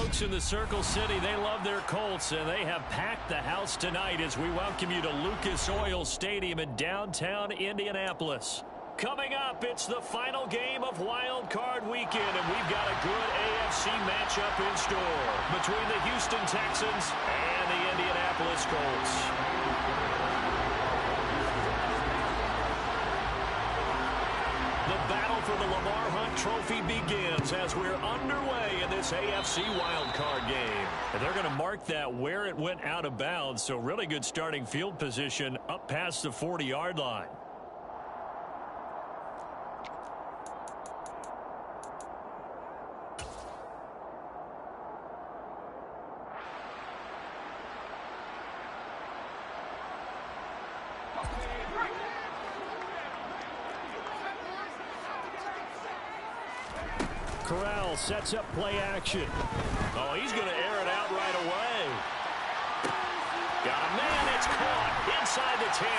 Folks in the Circle City, they love their Colts, and they have packed the house tonight as we welcome you to Lucas Oil Stadium in downtown Indianapolis. Coming up, it's the final game of Wild Card Weekend, and we've got a good AFC matchup in store between the Houston Texans and the Indianapolis Colts. The battle for the Lamar Hunt Trophy begins as we're underway in this AFC wildcard game. And they're going to mark that where it went out of bounds, so really good starting field position up past the 40-yard line. Corral sets up play action. Oh, he's going to air it out right away. Got a man, it's caught inside the 10.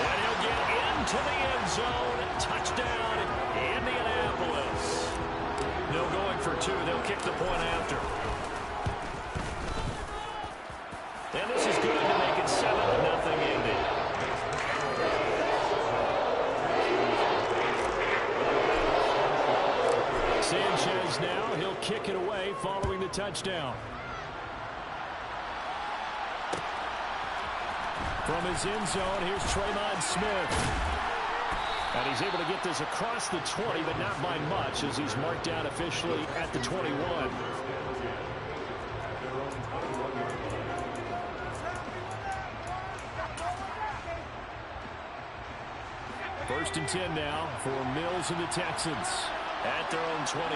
And he'll get into the end zone. Touchdown, Indianapolis. No going for two. They'll kick the point after. And this is good to make it 7-0 Indy. Sanchez now, he'll kick it away following the touchdown. From his end zone, here's Tremon Smith. And he's able to get this across the 20, but not by much as he's marked down officially at the 21. First and 10 now for Mills and the Texans. At their own 21.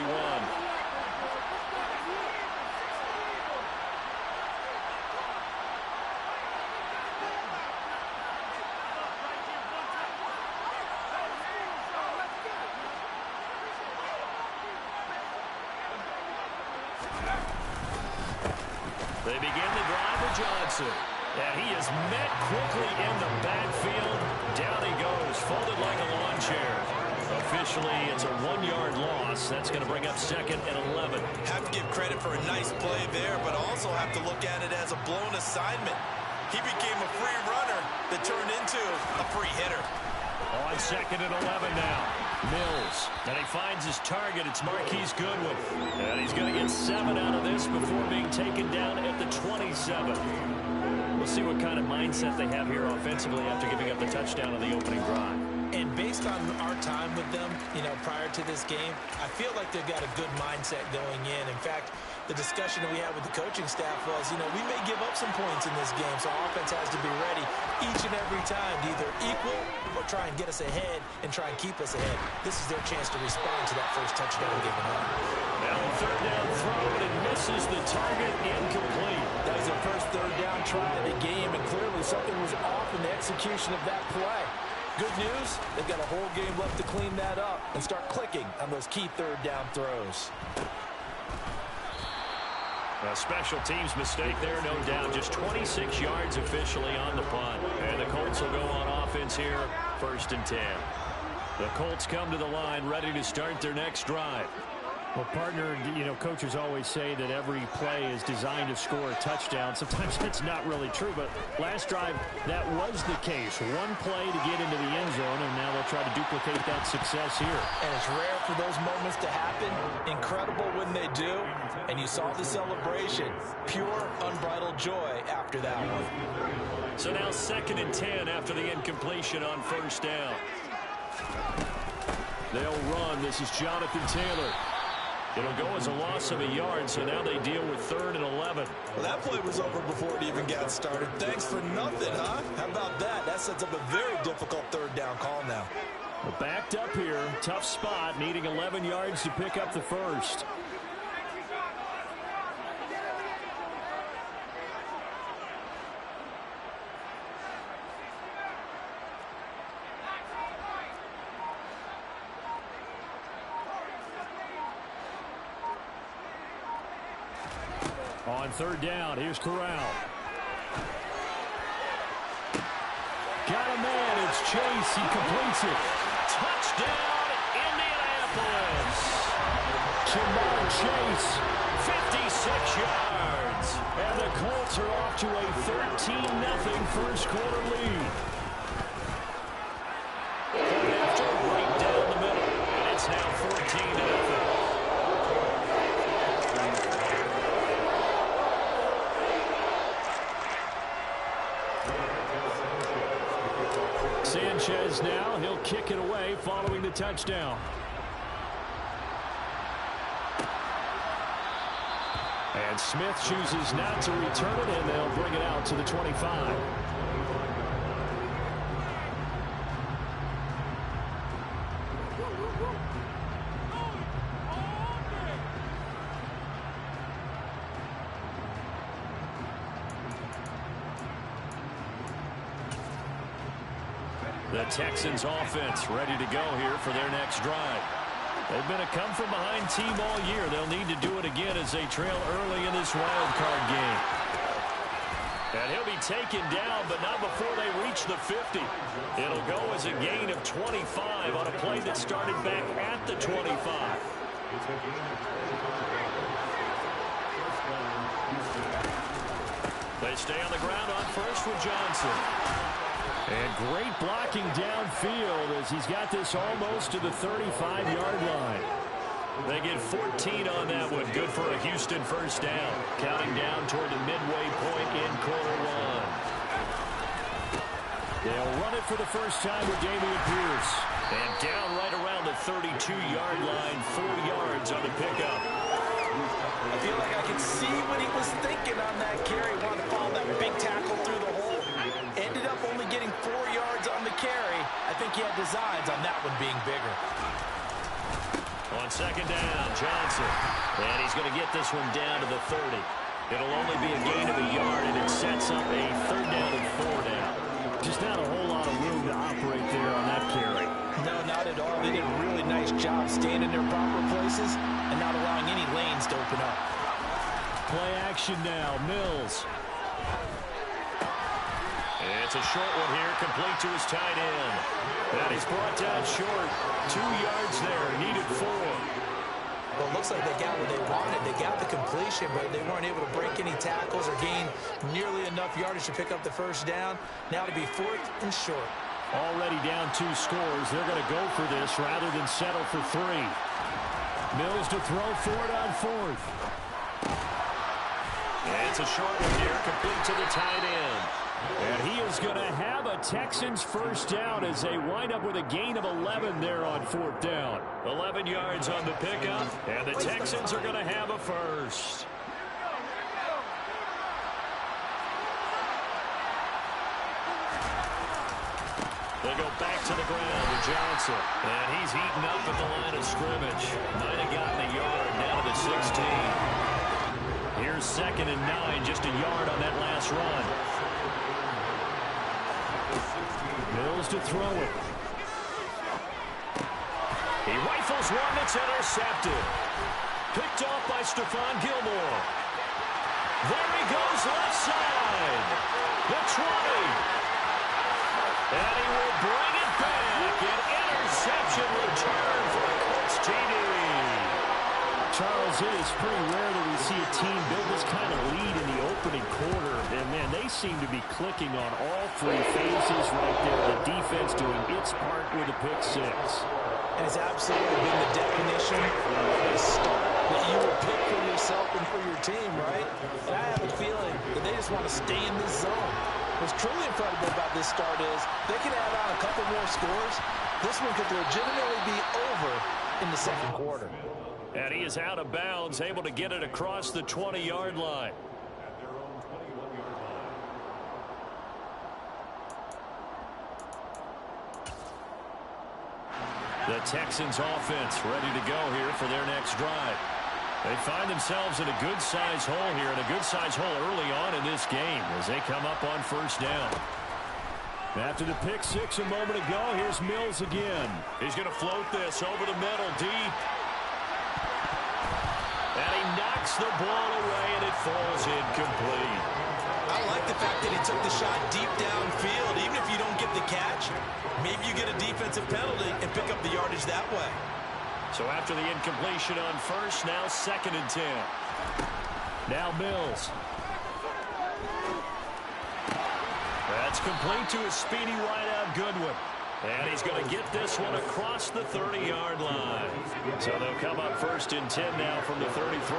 They begin the drive with Johnson. And he is met quickly in the backfield. Down he goes, folded like a lawn chair. Officially, it's a 1-yard loss. That's going to bring up 2nd and 11. Have to give credit for a nice play there, but also have to look at it as a blown assignment. He became a free runner that turned into a free hitter. On 2nd and 11 now. Mills. And he finds his target. It's Marquise Goodwin. And he's going to get 7 out of this before being taken down at the 27. We'll see what kind of mindset they have here offensively after giving up the touchdown on the opening drive. And based on our time with them, prior to this game, I feel like they've got a good mindset going in. In fact, the discussion that we had with the coaching staff was, we may give up some points in this game, so our offense has to be ready each and every time to either equal or try and get us ahead and try and keep us ahead. This is their chance to respond to that first touchdown given up. Now the third down throw, and it misses the target, incomplete. That was their first third down try of the game, and clearly something was off in the execution of that play. Good news, they've got a whole game left to clean that up and start clicking on those key third down throws. A special teams mistake there, no doubt. Just 26 yards officially on the punt. And the Colts will go on offense here, 1st and 10. The Colts come to the line ready to start their next drive. Well, partner, coaches always say that every play is designed to score a touchdown. Sometimes that's not really true, but last drive, that was the case. One play to get into the end zone, and now they'll try to duplicate that success here. And it's rare for those moments to happen. Incredible when they do. And you saw the celebration. Pure, unbridled joy after that one. So now 2nd and 10 after the incompletion on 1st down. They'll run. This is Jonathan Taylor. It'll go as a loss of a yard, so now they deal with 3rd and 11. Well, that play was over before it even got started. Thanks for nothing, huh? How about that? That sets up a very difficult third down call now. Well, backed up here, tough spot, needing 11 yards to pick up the first. On 3rd down, here's Corral. Got a man, it's Chase, he completes it. Touchdown, Indianapolis. Jamar Chase 56 yards. And the Colts are off to a 13-0 first quarter lead. After right down the middle. And it's now 14-0. Sanchez now, he'll kick it away following the touchdown. And Smith chooses not to return it, and they'll bring it out to the 25. The Texans offense ready to go here for their next drive. They've been a come-from-behind team all year. They'll need to do it again as they trail early in this wild card game. And he'll be taken down, but not before they reach the 50. It'll go as a gain of 25 on a play that started back at the 25. They stay on the ground on first with Johnson. And great blocking downfield as he's got this almost to the 35-yard line. They get 14 on that one. Good for a Houston first down. Counting down toward the midway point in quarter one. They'll run it for the first time with Dameon Pierce. And down right around the 32-yard line, 4 yards on the pickup. I feel like I can see what he was thinking on that carry. Wanted to follow that big tackle through the hole. Ended up only getting 4 yards on the carry. I think he had designs on that one being bigger. On second down, Johnson. And he's going to get this one down to the 30. It'll only be a gain of a yard, and it sets up a third down and 4 now. Just not a whole lot of room to operate there on that carry. No, not at all. They did a really nice job staying in their proper places and not allowing any lanes to open up. Play action now, Mills. It's a short one here, complete to his tight end. And he's brought down short. 2 yards there, needed 4. Well, it looks like they got what they wanted. They got the completion, but they weren't able to break any tackles or gain nearly enough yardage to pick up the first down. Now to be 4th and short. Already down 2 scores. They're going to go for this rather than settle for 3. Mills to throw for it on 4th. And it's a short one here, complete to the tight end. And he is going to have a Texans first down as they wind up with a gain of 11 there on 4th down. 11 yards on the pickup, and the Texans are going to have a first. They go back to the ground with Johnson. And he's heating up at the line of scrimmage. Might have gotten a yard down to the 16. Here's 2nd and 9, just a yard on that last run. Mills to throw it. He rifles one that's intercepted. Picked off by Stephon Gilmore. There he goes left side. The 20. And he will bring it back. An interception return for the Colts TD. Charles, it is pretty rare that we see a team build this kind of lead in the opening quarter. And, man, they seem to be clicking on all 3 phases right there. The defense doing its part with a pick 6. And it's absolutely been the definition of a start that you will pick for yourself and for your team, right? And I have a feeling that they just want to stay in this zone. What's truly incredible about this start is they can add on a couple more scores. This one could legitimately be over in the second quarter. And he is out of bounds, able to get it across the 20-yard line. The Texans offense ready to go here for their next drive. They find themselves in a good-sized hole here, and a good-sized hole early on in this game as they come up on first down. After the pick 6 a moment ago, here's Mills again. He's going to float this over the middle deep. And he knocks the ball away, and it falls incomplete. I like the fact that he took the shot deep downfield. Even if you don't get the catch, maybe you get a defensive penalty and pick up the yardage that way. So after the incompletion on first, now 2nd and 10. Now Mills. That's complete to his speedy wideout Goodwin. And he's going to get this one across the 30-yard line. So they'll come up 1st and 10 now from the 33.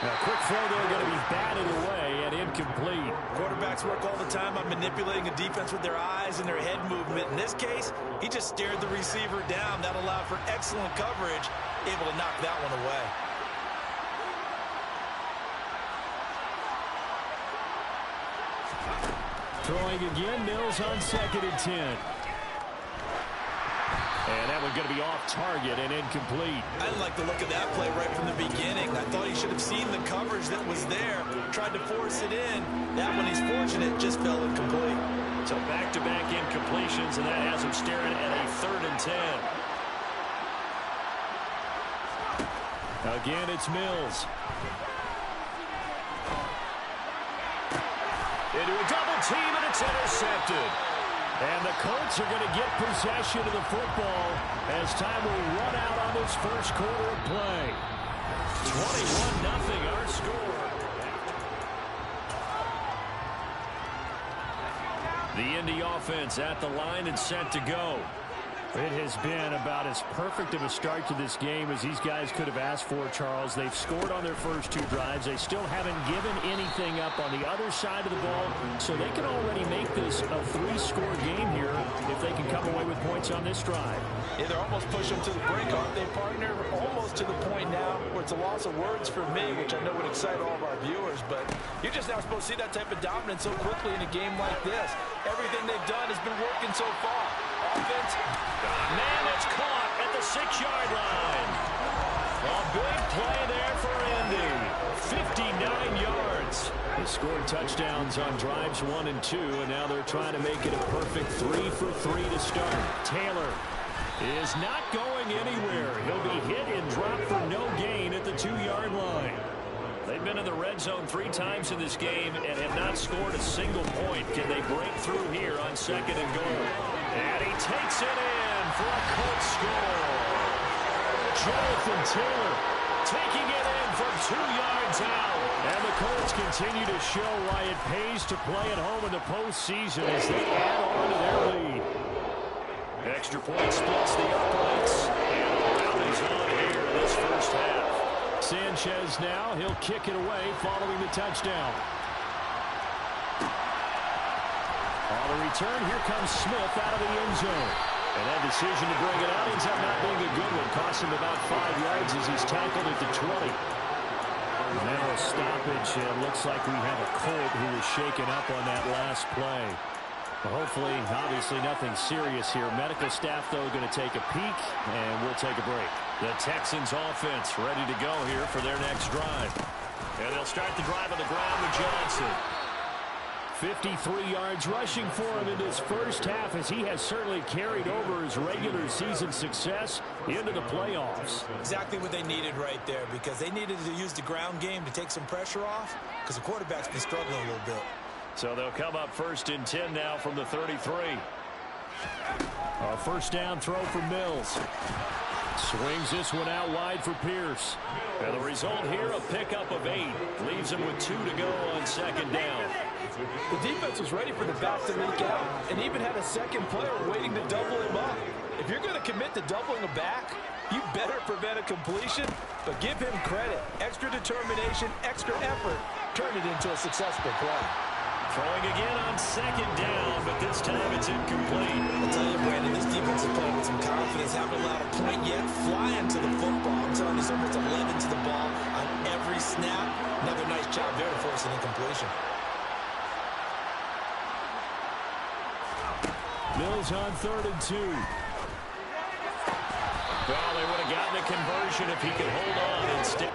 Now, quick throw there going to be batted away and incomplete. Quarterbacks work all the time on manipulating a defense with their eyes and their head movement. In this case, he just stared the receiver down. That allowed for excellent coverage, able to knock that one away. Throwing again, Mills on 2nd and 10. And that one's going to be off target and incomplete. I didn't like the look of that play right from the beginning. I thought he should have seen the coverage that was there, tried to force it in. That one, he's fortunate, just fell incomplete. So back-to-back incompletions, and that has him staring at a 3rd and 10. Again, it's Mills. Into a double team, and it's intercepted. And the Colts are going to get possession of the football as time will run out on this first quarter of play. 21-0 our score. The Indy offense at the line and set to go. It has been about as perfect of a start to this game as these guys could have asked for, Charles. They've scored on their first 2 drives. They still haven't given anything up on the other side of the ball, so they can already make this a 3-score game here if they can come away with points on this drive. Yeah, they're almost pushing them to the brink, aren't they, partner? Almost to the point now where it's a loss of words for me, which I know would excite all of our viewers, but you're just not supposed to see that type of dominance so quickly in a game like this. Everything they've done has been working so far. Offense. Man, it's caught at the 6-yard line. A big play there for Indy. 59 yards. They scored touchdowns on drives 1 and 2, and now they're trying to make it a perfect 3 for 3 to start. Taylor is not going anywhere. He'll be hit and dropped for no gain at the 2-yard line. They've been in the red zone 3 times in this game and have not scored a single point. Can they break through here on 2nd and goal? And he takes it in for a Colts score. Jonathan Taylor taking it in from 2 yards out. And the Colts continue to show why it pays to play at home in the postseason as they add on to their lead. Extra point splits the uprights. And the round is on here in this first half. Sanchez now, he'll kick it away following the touchdown. On the return, here comes Smith out of the end zone. And that decision to bring it out ends up not being a good one. Costs him about 5 yards as he's tackled at the 20. Now a stoppage. It looks like we have a Colt who was shaken up on that last play. Hopefully, obviously nothing serious here. Medical staff, though, going to take a peek, and we'll take a break. The Texans offense ready to go here for their next drive. And they'll start the drive on the ground with Johnson. 53 yards rushing for him in this first half as he has certainly carried over his regular season success into the playoffs. Exactly what they needed right there because they needed to use the ground game to take some pressure off because the quarterback's been struggling a little bit. So they'll come up 1st and 10 now from the 33. A first down throw for Mills. Swings this one out wide for Pierce. And the result here, a pickup of 8. Leaves him with 2 to go on 2nd down. The defense was ready for the back to leak out and even had a second player waiting to double him up. If you're going to commit to doubling a back, you better prevent a completion, but give him credit. Extra determination, extra effort, turn it into a successful play. Throwing again on 2nd down, but this time it's incomplete. I'll tell you, Brandon, this defense is playing with some confidence. Haven't allowed a point yet. Flying to the football. I'm telling you, it's almost 11 to the ball on every snap. Another nice job there to force an incompletion. Mills on 3rd and 2. Well, they would have gotten a conversion if he could hold on instead.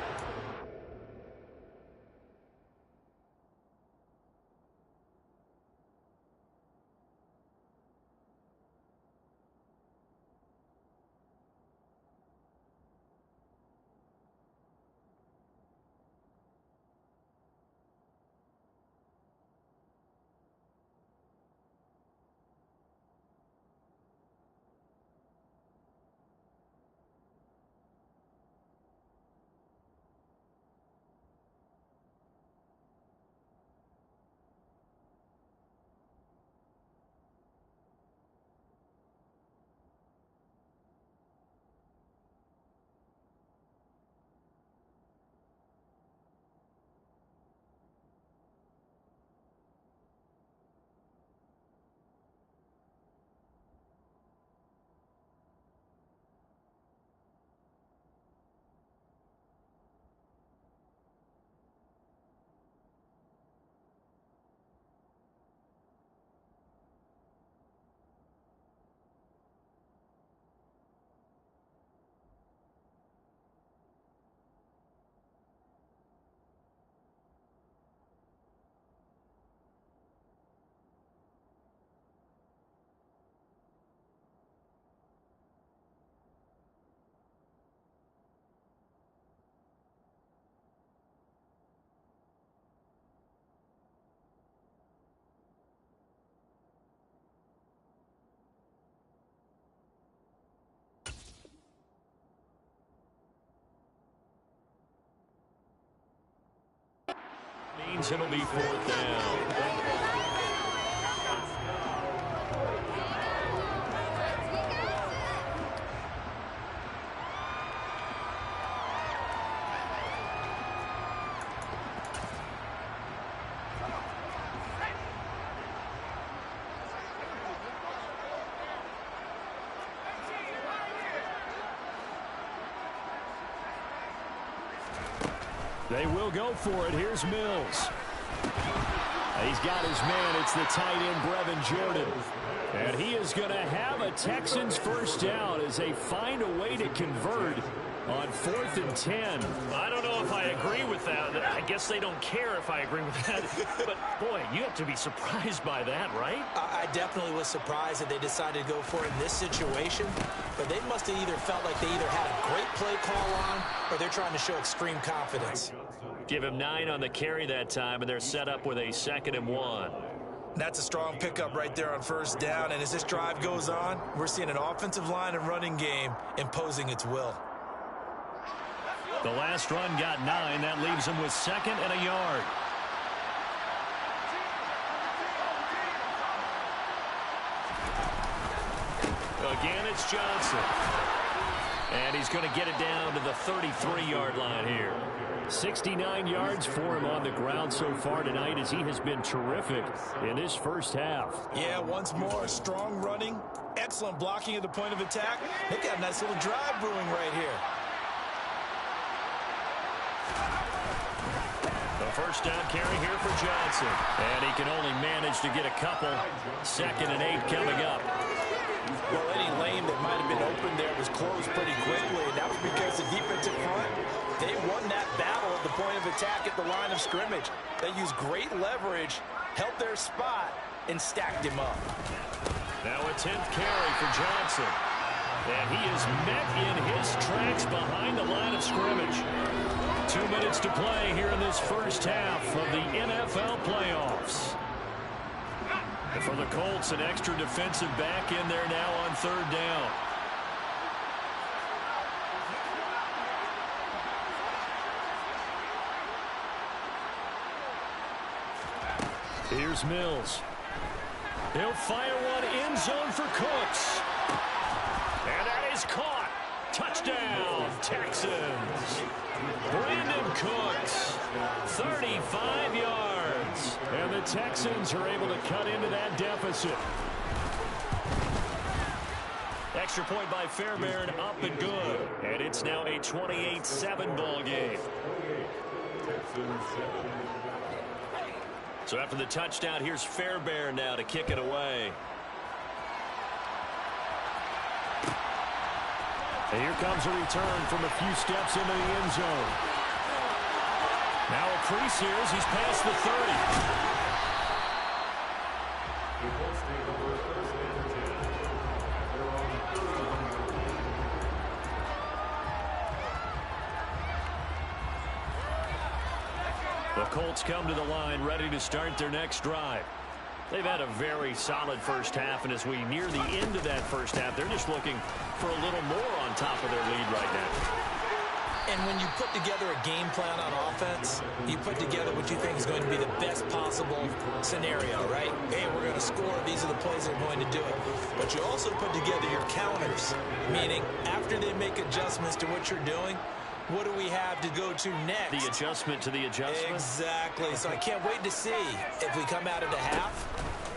gains. It'll be 4th down. They will go for it. Here's Mills. He's got his man. It's the tight end, Brevin Jordan. And he is going to have a Texans first down as they find a way to convert on 4th and 10. I don't know if I agree with that. I guess they don't care if I agree with that. But, boy, you have to be surprised by that, right? I definitely was surprised that they decided to go for it in this situation. But they must have either felt like they either had a great play call on or they're trying to show extreme confidence. Give him 9 on the carry that time, and they're set up with a 2nd and 1. That's a strong pickup right there on first down. And as this drive goes on, we're seeing an offensive line and running game imposing its will. The last run got 9. That leaves him with 2nd and a yard. Again, it's Johnson. And he's going to get it down to the 33-yard line here. 69 yards for him on the ground so far tonight as he has been terrific in this first half. Yeah, once more, strong running, excellent blocking at the point of attack. Look at a nice little drive brewing right here. The first down carry here for Johnson. And he can only manage to get a couple. 2nd and 8 coming up. Well, any lane that might have been open there was closed pretty quickly, and that was because the defensive front, they won that battle at the point of attack at the line of scrimmage. They used great leverage, held their spot, and stacked him up. Now a 10th carry for Johnson. And he is met in his tracks behind the line of scrimmage. 2 minutes to play here in this first half of the NFL playoffs. And for the Colts, an extra defensive back in there now on 3rd down. Here's Mills. He'll fire one end zone for Cooks. And that is caught. Touchdown, Texans. Brandon Cooks, 35 yards. And the Texans are able to cut into that deficit. Extra point by Fairbairn, up and good. And it's now a 28-7 ball game. So after the touchdown, here's Fairbairn now to kick it away. And here comes a return from a few steps into the end zone. Now a crease here as he's past the 30. The Colts come to the line ready to start their next drive. They've had a very solid first half, and as we near the end of that first half, they're just looking for a little more on top of their lead right now. And when you put together a game plan on offense, you put together what you think is going to be the best possible scenario, right? Hey, we're going to score. These are the plays that are going to do it. But you also put together your counters, meaning after they make adjustments to what you're doing, what do we have to go to next? The adjustment to the adjustment? Exactly. So I can't wait to see if we come out of the half,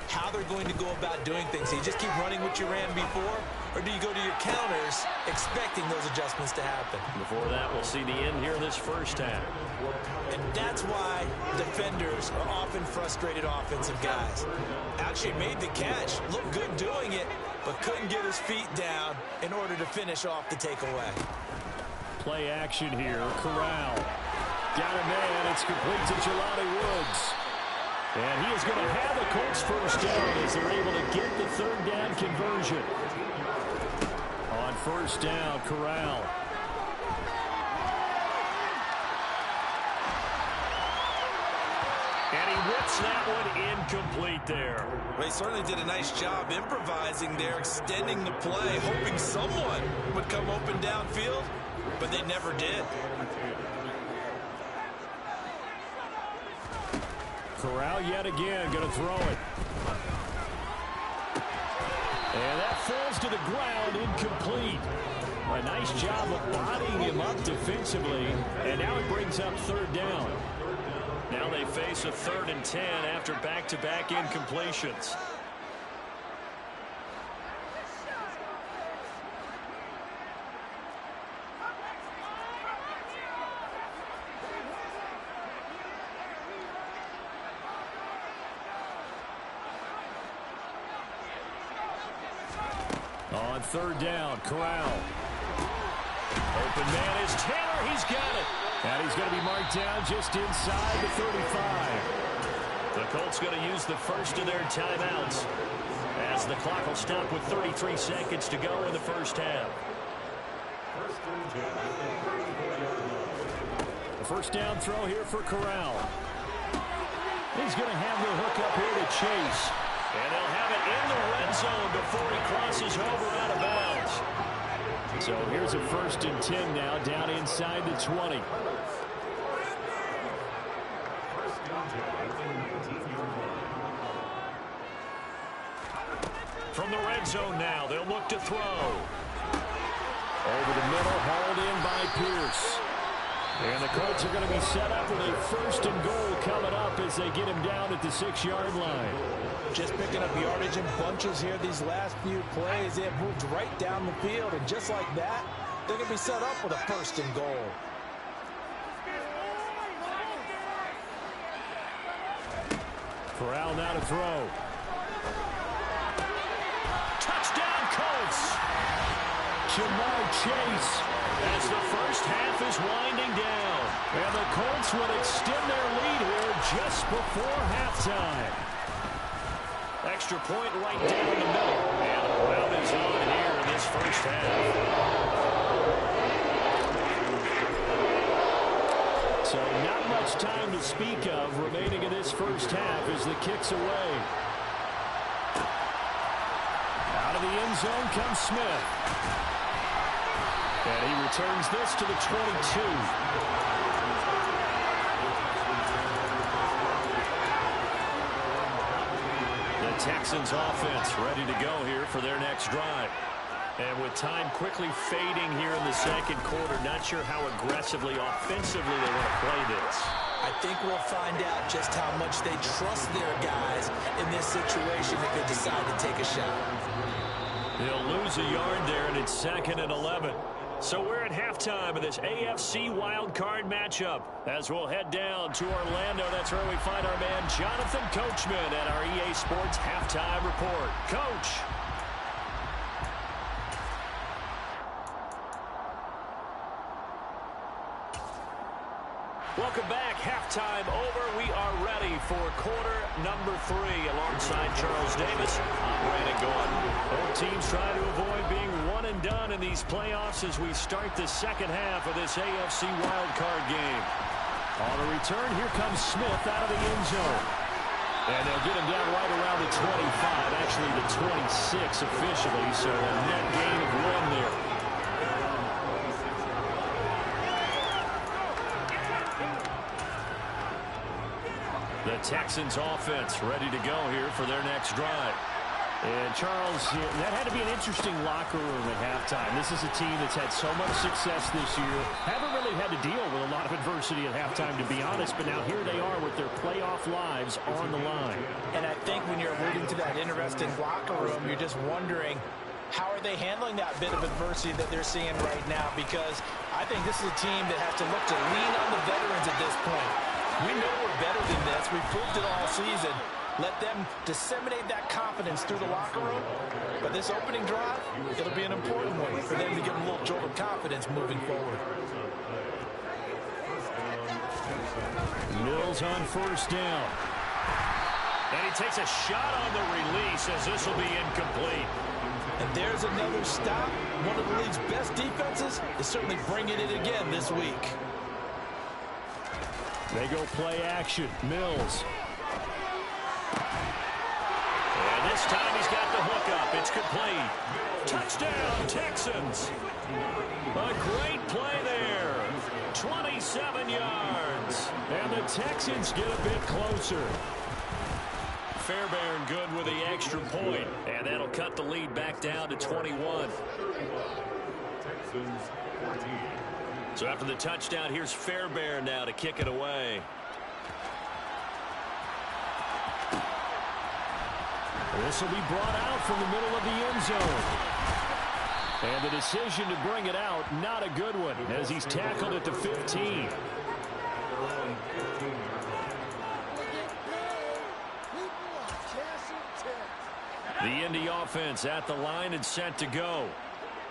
how they're going to go about doing things. So you just keep running what you ran before, or do you go to your counters expecting those adjustments to happen? Before that, we'll see the end here in this first half. And that's why defenders are often frustrated offensive guys. Actually made the catch, looked good doing it, but couldn't get his feet down in order to finish off the takeaway. Play action here. Corral. Got a man. It's complete to Jelani Woods. And he is going to have the Colts first down as they're able to get the 3rd down conversion. On first down, Corral. And he whips that one incomplete there. They certainly did a nice job improvising there, extending the play, hoping someone would come open downfield. But they never did. Corral yet again going to throw it. And that falls to the ground, incomplete. A nice job of bodying him up defensively. And now it brings up third down. Now they face a 3rd and 10 after back-to-back incompletions. On 3rd down, Corral. Open man is Taylor. He's got it. And he's going to be marked down just inside the 35. The Colts going to use the first of their timeouts as the clock will stop with 33 seconds to go in the first half. The first down throw here for Corral. He's going to have the hook up here to Chase. And they'll have it in the red zone before he crosses over out of bounds. So here's a 1st and 10 now down inside the 20. From the red zone now, they'll look to throw. Over the middle, hauled in by Pierce. And the Colts are going to be set up with a 1st and goal coming up as they get him down at the 6-yard line. Just picking up yardage in bunches here these last few plays. They have moved right down the field, and just like that, they're going to be set up with a 1st and goal. Corral now to throw. Touchdown, Colts! Ja'Marr Chase as the first half is winding down. And the Colts will extend their lead here just before halftime. Extra point right down the middle. And the crowd is on here in this first half. So not much time to speak of remaining in this first half as the kick's away. Out of the end zone comes Smith. And he returns this to the 22. The Texans offense ready to go here for their next drive. And with time quickly fading here in the second quarter, not sure how aggressively, offensively they want to play this. I think we'll find out just how much they trust their guys in this situation if they decide to take a shot. They'll lose a yard there, and it's 2nd and 11. So we're at halftime of this AFC wildcard matchup. As we'll head down to Orlando, that's where we find our man Jonathan Coachman at our EA Sports Halftime Report. Coach. Welcome back. Halftime over. We are ready for quarter number 3. Alongside Charles Davis, I'm Brandon Gordon. Both teams trying to avoid being one and done in these playoffs as we start the second half of this AFC wildcard game. On the return, here comes Smith out of the end zone. And they'll get him down right around the 25, actually the 26 officially, so a net gain of 1 there. The Texans offense ready to go here for their next drive. And Charles, that had to be an interesting locker room at halftime. This is a team that's had so much success this year. Haven't really had to deal with a lot of adversity at halftime, to be honest. But now here they are with their playoff lives on the line. And I think when you're alluding to that interesting locker room, you're just wondering, how are they handling that bit of adversity that they're seeing right now? Because I think this is a team that has to look to lean on the veterans at this point. We know we're better than this. We've proved it all season. Let them disseminate that confidence through the locker room. But this opening drive, it'll be an important one for them to get a little jolt of confidence moving forward. Mills on first down. And he takes a shot on the release as this will be incomplete. And there's another stop. One of the league's best defenses is certainly bringing it again this week. They go play action. Mills. And this time he's got the hook up. It's complete. Touchdown, Texans. A great play there. 27 yards. downs. And the Texans get a bit closer. Fairbairn good with the extra point. And that'll cut the lead back down to 21. So after the touchdown, here's Fairbairn now to kick it away. This will be brought out from the middle of the end zone. And the decision to bring it out, not a good one, as he's tackled at the 15. The Indy offense at the line and set to go.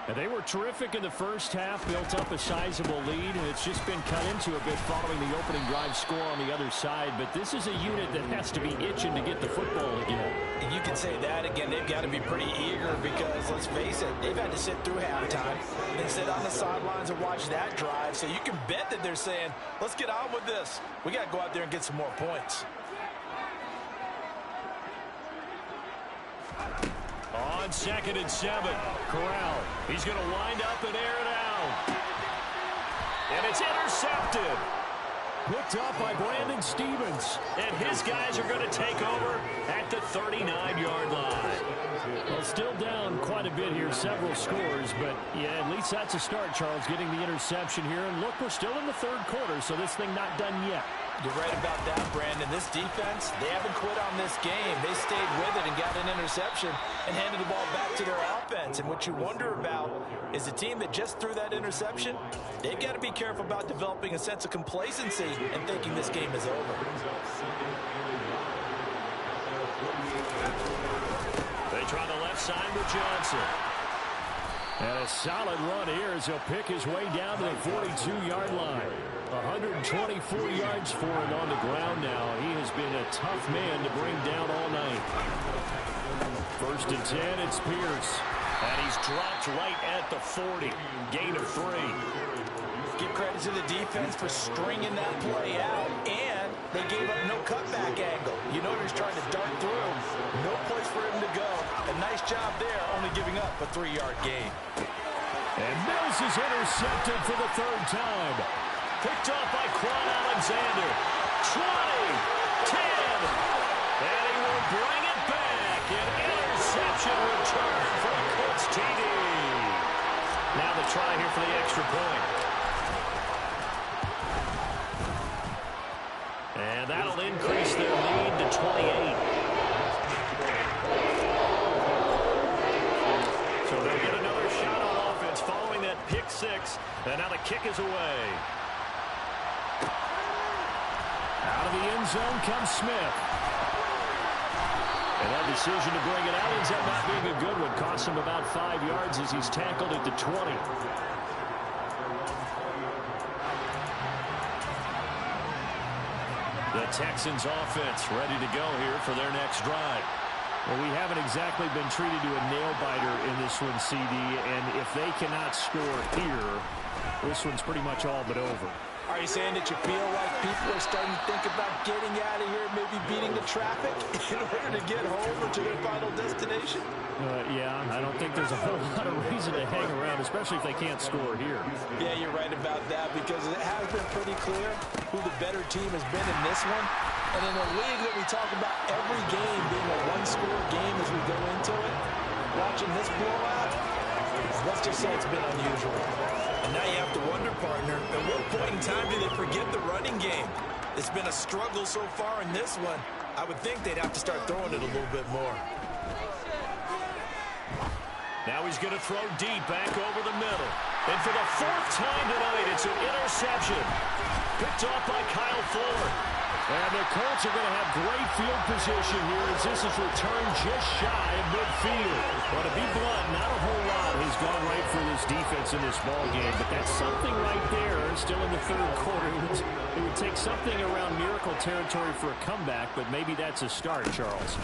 And they were terrific in the first half, built up a sizable lead, and it's just been cut into a bit following the opening drive score on the other side. But this is a unit that has to be itching to get the football again. And you can say that again. They've got to be pretty eager because, let's face it, they've had to sit through halftime and sit on the sidelines and watch that drive. So you can bet that they're saying, let's get on with this. We got to go out there and get some more points. On 2nd and 7, Corral. He's going to wind up and air it out. And it's intercepted. Picked up by Brandon Stephens. And his guys are going to take over at the 39-yard line. Well, still down quite a bit here, several scores. But, yeah, at least that's a start, Charles, getting the interception here. And look, we're still in the third quarter, so this thing not done yet. You're right about that, Brandon. This defense, they haven't quit on this game. They stayed with it and got an interception and handed the ball back to their offense. And what you wonder about is the team that just threw that interception, they've got to be careful about developing a sense of complacency and thinking this game is over. They try the left side with Johnson. And a solid run here as he'll pick his way down to the 42-yard line. 124 yards for him on the ground now. He has been a tough man to bring down all night. 1st and 10, it's Pierce. And he's dropped right at the 40. Gain of 3. Give credit to the defense for stringing that play out, and they gave up no cutback angle. You know he's trying to dart through. No place for him to go. A nice job there, only giving up a 3-yard gain. And Mills is intercepted for the 3rd time. Picked off by Quan Alexander. 20, 10, and he will bring it back. An interception return for a Colts TD. Now the try here for the extra point. And that'll increase their lead to 28. So they'll get another shot on offense following that pick 6. And now the kick is away. Out of the end zone comes Smith. And that decision to bring it out ends up not being a good one. Cost him about 5 yards as he's tackled at the 20. The Texans offense ready to go here for their next drive. Well, we haven't exactly been treated to a nail-biter in this one, CD. And if they cannot score here, this one's pretty much all but over. Are you saying that you feel like people are starting to think about getting out of here, maybe beating the traffic in order to get home or to their final destination? Yeah, I don't think there's a whole lot of reason to hang around, especially if they can't score here. Yeah, you're right about that because it has been pretty clear who the better team has been in this one. And in a league that we talk about every game being a one-score game as we go into it, watching this blowout, let's just say it's been unusual. And now you have to wonder, partner, at what point in time do they forget the running game? It's been a struggle so far in this one. I would think they'd have to start throwing it a little bit more. Now he's going to throw deep back over the middle. And for the 4th time tonight, it's an interception. Picked off by Kyle Fuller. And the Colts are going to have great field position here as this is returned just shy of midfield. But to be blunt, not a whole lot has gone right for this defense in this ball game. But that's something right there, still in the 3rd quarter. It would take something around miracle territory for a comeback, but maybe that's a start, Charles.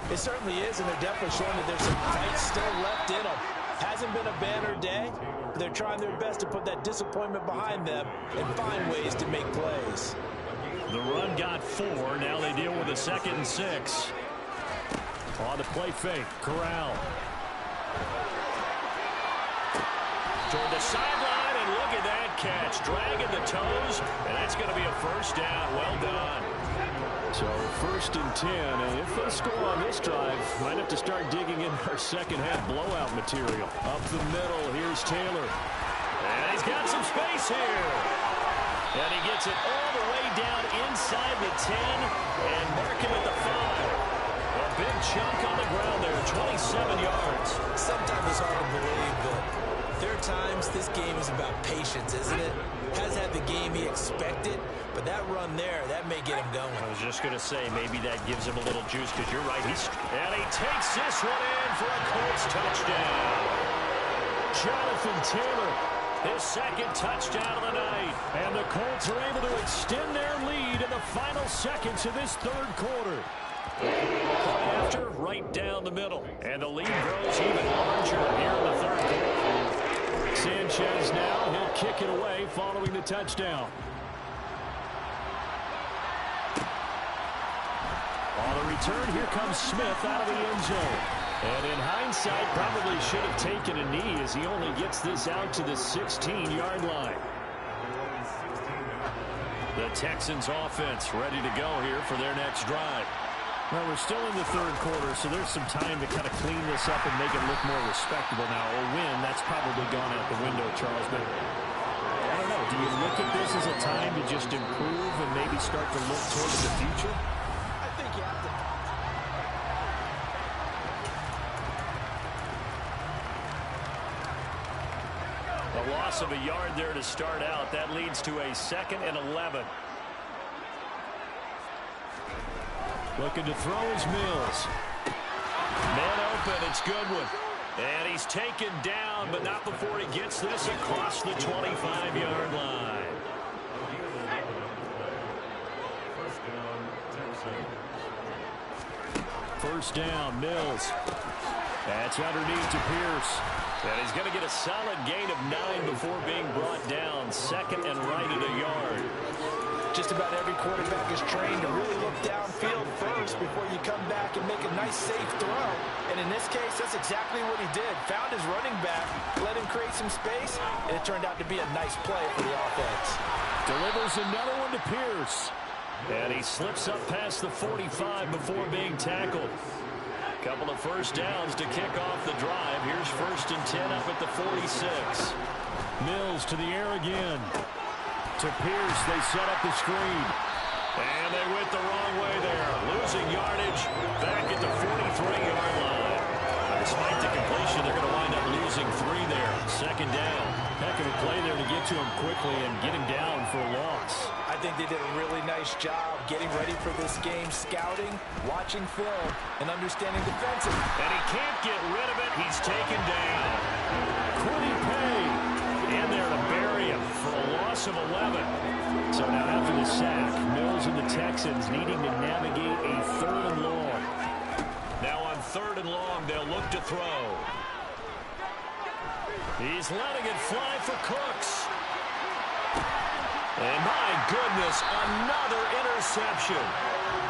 It certainly is, and they're definitely showing that there's some fight still left in them. Hasn't been a banner day. They're trying their best to put that disappointment behind them and find ways to make plays. The run got 4. Now they deal with a 2nd and 6. On the play fake, Corral. Toward the sideline and look at that catch, dragging the toes, and that's going to be a first down. Well done. So 1st and 10, and if they score on this drive, might have to start digging in our second half blowout material. Up the middle, here's Taylor. And he's got some space here. And he gets it all the way down inside the 10 and mark him at the 5. A big chunk on the ground there, 27 yards. Sometimes it's hard to believe, but there are times this game is about patience, isn't it? Has had the game he expected, but that run there, that may get him going. I was just going to say, maybe that gives him a little juice, because you're right. And he takes this one in for a Colts touchdown. Jonathan Taylor, his second touchdown of the night. and the Colts are able to extend their lead in the final seconds of this 3rd quarter. After, right down the middle. And the lead grows even larger here in the 3rd quarter. Sanchez now, he'll kick it away following the touchdown. On the return, here comes Smith out of the end zone. And in hindsight, probably should have taken a knee as he only gets this out to the 16-yard line. The Texans offense ready to go here for their next drive. Well, we're still in the 3rd quarter, so there's some time to kind of clean this up and make it look more respectable now. A win, that's probably gone out the window, Charles. But I don't know. Do you look at this as a time to just improve and maybe start to look towards the future? I think you have to. A loss of a yard there to start out. That leads to a 2nd and 11. Looking to throw is Mills. Man open, it's Goodwin. And he's taken down, but not before he gets this across the 25-yard line. First down, Mills. That's underneath to Pierce. And he's going to get a solid gain of 9 before being brought down. 2nd and right at a yard. Just about every quarterback is trained to really look downfield first before you come back and make a nice, safe throw. And in this case, that's exactly what he did. Found his running back, let him create some space, and it turned out to be a nice play for the offense. Delivers another one to Pierce. And he slips up past the 45 before being tackled. Couple of first downs to kick off the drive. Here's 1st and 10 up at the 46. Mills to the air again. To Pierce, they set up the screen. And they went the wrong way there. Losing yardage back at the 43-yard line. Despite the completion, they're going to wind up losing 3 there. 2nd down. Heck of a play there to get to him quickly and get him down for a loss. I think they did a really nice job getting ready for this game, scouting, watching film, and understanding defensive. And he can't get rid of it. He's taken down. Quiddy Pay In there to bury him for a loss of 11. So now after the sack, Mills and the Texans needing to navigate a 3rd and long. Now on 3rd and long, they'll look to throw. He's letting it fly for Cooks. And my goodness, another interception.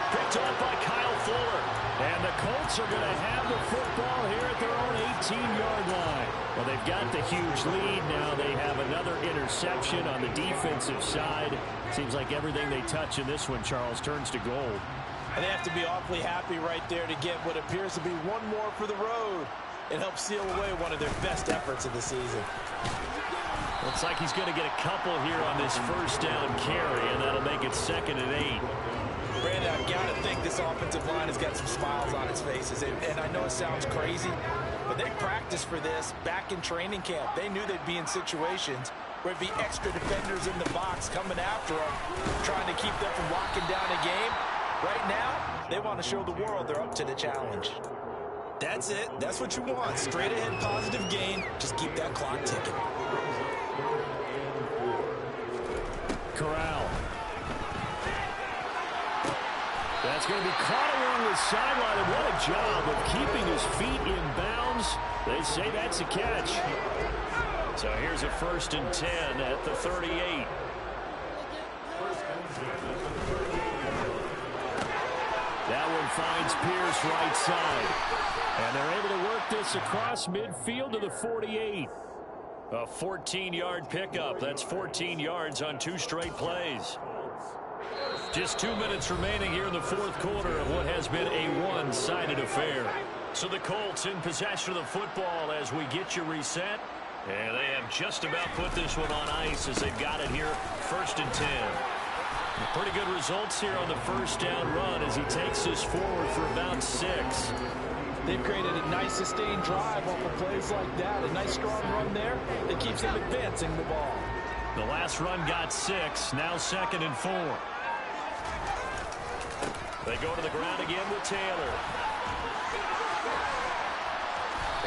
Picked up by Kyle Fuller. And the Colts are going to have the football here at their own 18-yard line. Well, they've got the huge lead. Now they have another interception on the defensive side. Seems like everything they touch in this one, Charles, turns to gold. And they have to be awfully happy right there to get what appears to be one more for the road. It helps seal away one of their best efforts of the season. Looks like he's going to get a couple here on this first down carry, and that'll make it 2nd and 8. Brandon, I've got to think this offensive line has got some smiles on its faces. And I know it sounds crazy, but they practiced for this back in training camp. They knew they'd be in situations where it'd be extra defenders in the box coming after them, trying to keep them from locking down a game. Right now, they want to show the world they're up to the challenge. That's it. That's what you want. Straight ahead positive gain. Just keep that clock ticking. Corral. That's going to be caught along the sideline, and what a job of keeping his feet in bounds. They say that's a catch. So here's a 1st and 10 at the 38. That one finds Pierce right side. And they're able to work this across midfield to the 48. A 14-yard pickup. That's 14 yards on 2 straight plays. Just 2 minutes remaining here in the fourth quarter of what has been a one-sided affair. So the Colts in possession of the football as we get you reset. And they have just about put this one on ice as they've got it here, 1st and 10. Pretty good results here on the first down run as he takes this forward for about 6. They've created a nice sustained drive off of plays like that. A nice strong run there that keeps them advancing the ball. The last run got 6. Now 2nd and 4. They go to the ground again with Taylor.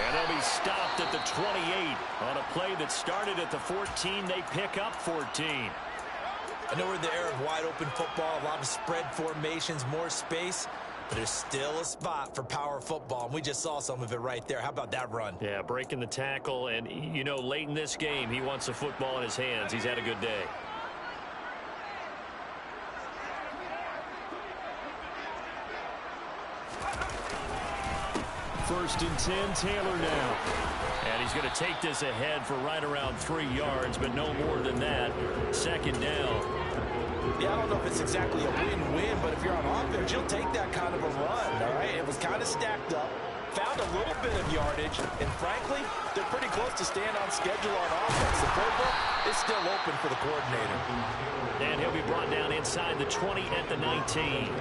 And they'll be stopped at the 28 on a play that started at the 14. They pick up 14. I know we're in the era of wide-open football, a lot of spread formations, more space, but there's still a spot for power football, and we just saw some of it right there. How about that run? Yeah, breaking the tackle, and, you know, late in this game, he wants the football in his hands. He's had a good day. First and 10, Taylor now. And he's going to take this ahead for right around 3 yards, but no more than that. 2nd down. Yeah, I don't know if it's exactly a win-win, but if you're on offense, you'll take that kind of a run, all right? It was kind of stacked up, found a little bit of yardage, and frankly, they're pretty close to staying on schedule on offense. The playbook is still open for the coordinator. And he'll be brought down inside the 20 at the 19.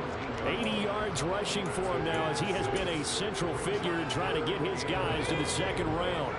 80 yards rushing for him now as he has been a central figure in trying to get his guys to the 2nd round.